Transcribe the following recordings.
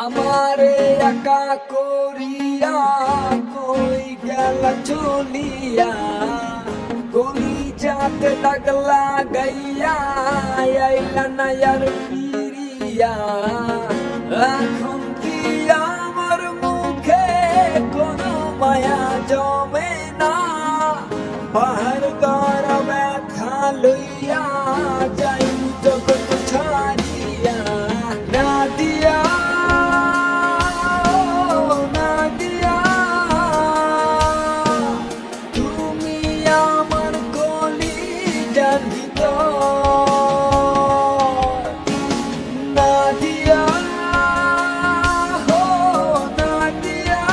আমারে একা করিয়া কই গেল চলিয়া, গলি যাতে দাগ লাগাইয়া আইলা না আর ফিরিয়া। এখন কি আমার মুখে কোনো মায়া জমে না, পাহাড় গড় ব্যথা লইয়া যাই জগৎ ছাড়িয়া। নাদিয়া নাদিয়া, তুমি আমার কলিজার ভিতর। নাদিয়া নাদিয়া,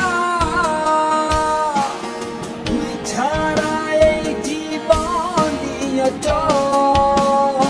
তুই ছাড়া এই জীবন নিয়ে চল।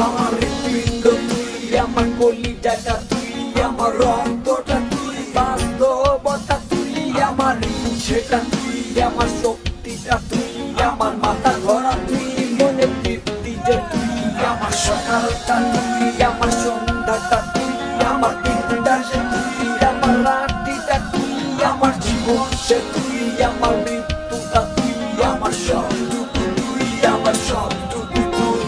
আমার হৃৎপিণ্ড তুই, আমার কলিজাটা তুই, আমার রক্তটা তুই, বাস্তবতা তুই, আমার ইচ্ছেটা তুই, আমার শক্তিটা তুই, আমার মাথা ধরা তুই, মনে তৃপ্তি যে তুই, আমার সকালটা তুই, আমার সন্ধ্যাটা তুই, আমার দিনটা সে তুই, আমার রাত্রিটা তুই, আমার জীবন সে তুই, আমার মৃত্যুটা তুই, আমার সবটুকু তুই, আমার সবটুকু তুই।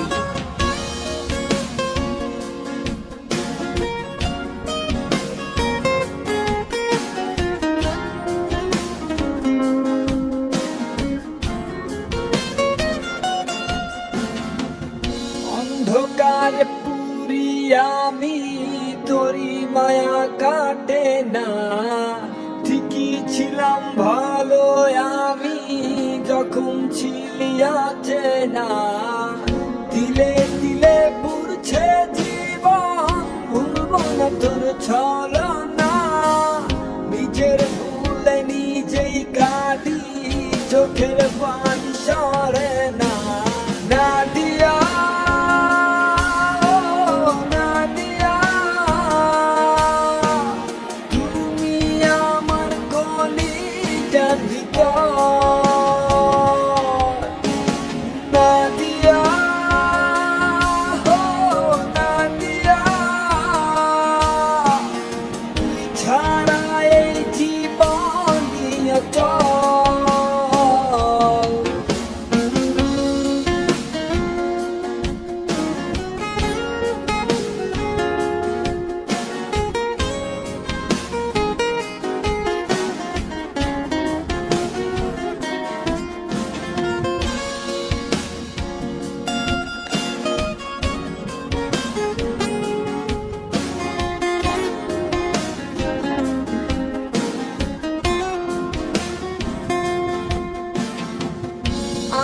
অন্ধকারে পুরি আমি, তোরি মায়া কাটে না। ঠিকই ছিলাম ভালো আমি, যখন ছিলি আছে না। দিলে দিলে পুরছে জীবন, ভুলবো না তোর ছলনা। নিজের ভুলে নিজেই কাঁদি, চোখের পানি সরে না। নাদিয়া নাদিয়া, তুমি আমার কলিজার ভিতর। নাদিয়া নাদিয়া, তুই ছাড়া এই জীবন নিয়ে চল।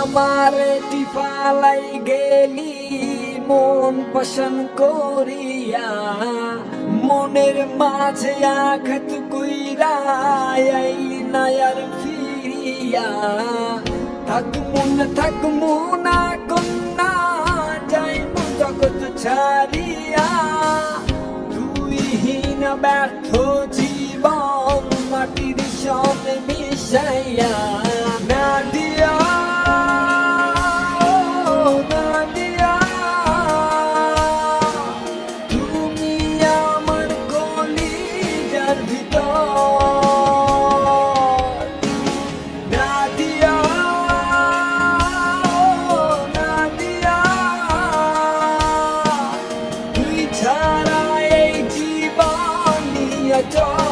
আমারে টিপালাই গেলি মন পছন্দ করিয়া, মনের মাঝে আঘাত কইরা আইলি না আর ফিরিয়া। থাকমু না কন্যা, যাইমু জগৎ ছাড়িয়া। তুই হীন ব্যর্থ জীবন মাটির সঙ্গে মিশাইয়া। নাদিয়া নাদিয়া, তুমি আমার কলিজার ভিতর। নাদিয়া নাদিয়া, তুই ছাড়া এই জীবন নিয়ে চল।